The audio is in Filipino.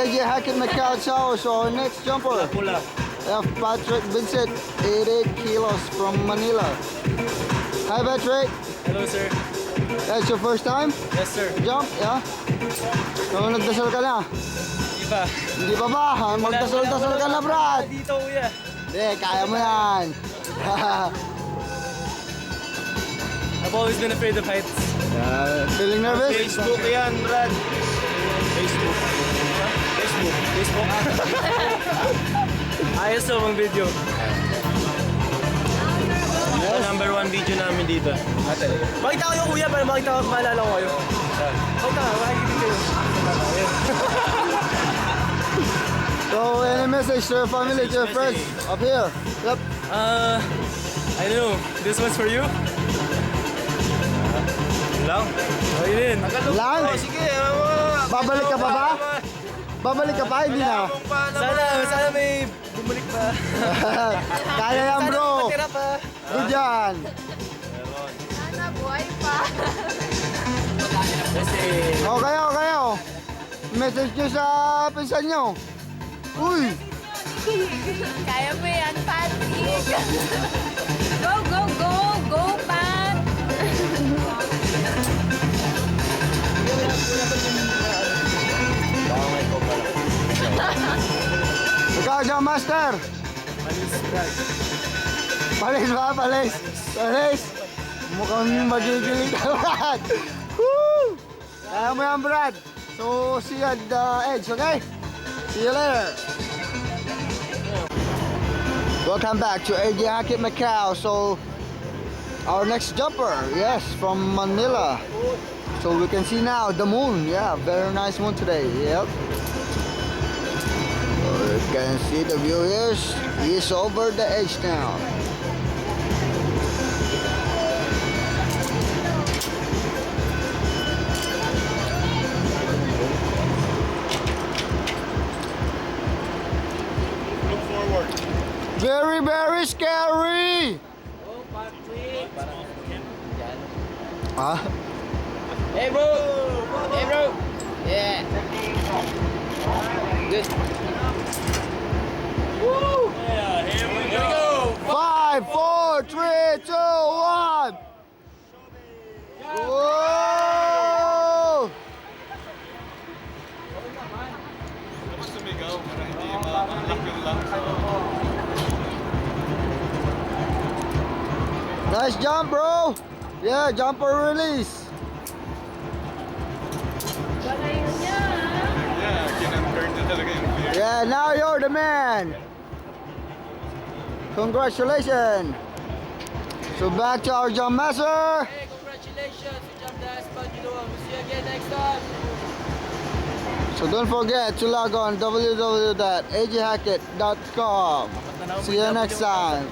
AJ Hackett Macau Chow. So our next jumper, Pula. F. Patrick Vincent, 88 kilos from Manila. Hi Patrick. Hello, sir. That's your first time? Yes, sir. Jump, yeah? So nagdasal ka na? Di ba? Hindi pa ba? Magdasal-dasal ka na, Brad. Dito, kuya. Hindi, kaya mo yan. I've always been afraid of heights. Feeling nervous? Facebook yan, Brad. Facebook. Facebook. Ayos to ang video. Ito number 1 video namin dito. Makita kayo, kuya, para makita ko, maalala ko kayo. Makita kayo. So any message to your family, to your friends up here? Yep. I don't know. This one's for you? Lang. Okay din. Lang? Sige. Babalik ka pa ba? Babalik ka pa? Hindi na. Sana may bumalik pa. Kaya yan, bro. Matira pa. Good yan. Sana buhay pa. O kayo. Message nyo sa pinsan nyo. Uy! Kaya mo yan, Patrick. Go, go, go. Go, Pat. Ikaw dyan, master. Palis ba? Palis. Mukhang magigiling ka, Brad. Woo! Kaya mo yan, Brad. So, see you at the edge, okay? See you later. Welcome back to AJ Hackett Macau. So, our next jumper, yes, from Manila. So we can see now the moon. Yeah, very nice moon today. Yep. You can see the view here. He's over the edge now. Look forward. Very, very scary. Oh, Patrick. Huh? Hey bro! Hey bro! Yeah! Good. Woo! Yeah, here we go. 5, 4, 3, 2, 1. Whoa! Sumigaw para hindi ma-lock yung lungs. Nice jump, bro. Yeah, jumper release. Yeah, kinang-turn na talaga yung fear. Yeah, now you're the man. Congratulations. So back to our jump master. Hey, congratulations! You jumped the spot, you know. We'll see you again next time. So don't forget to log on www.ajhackett.com. See you next time.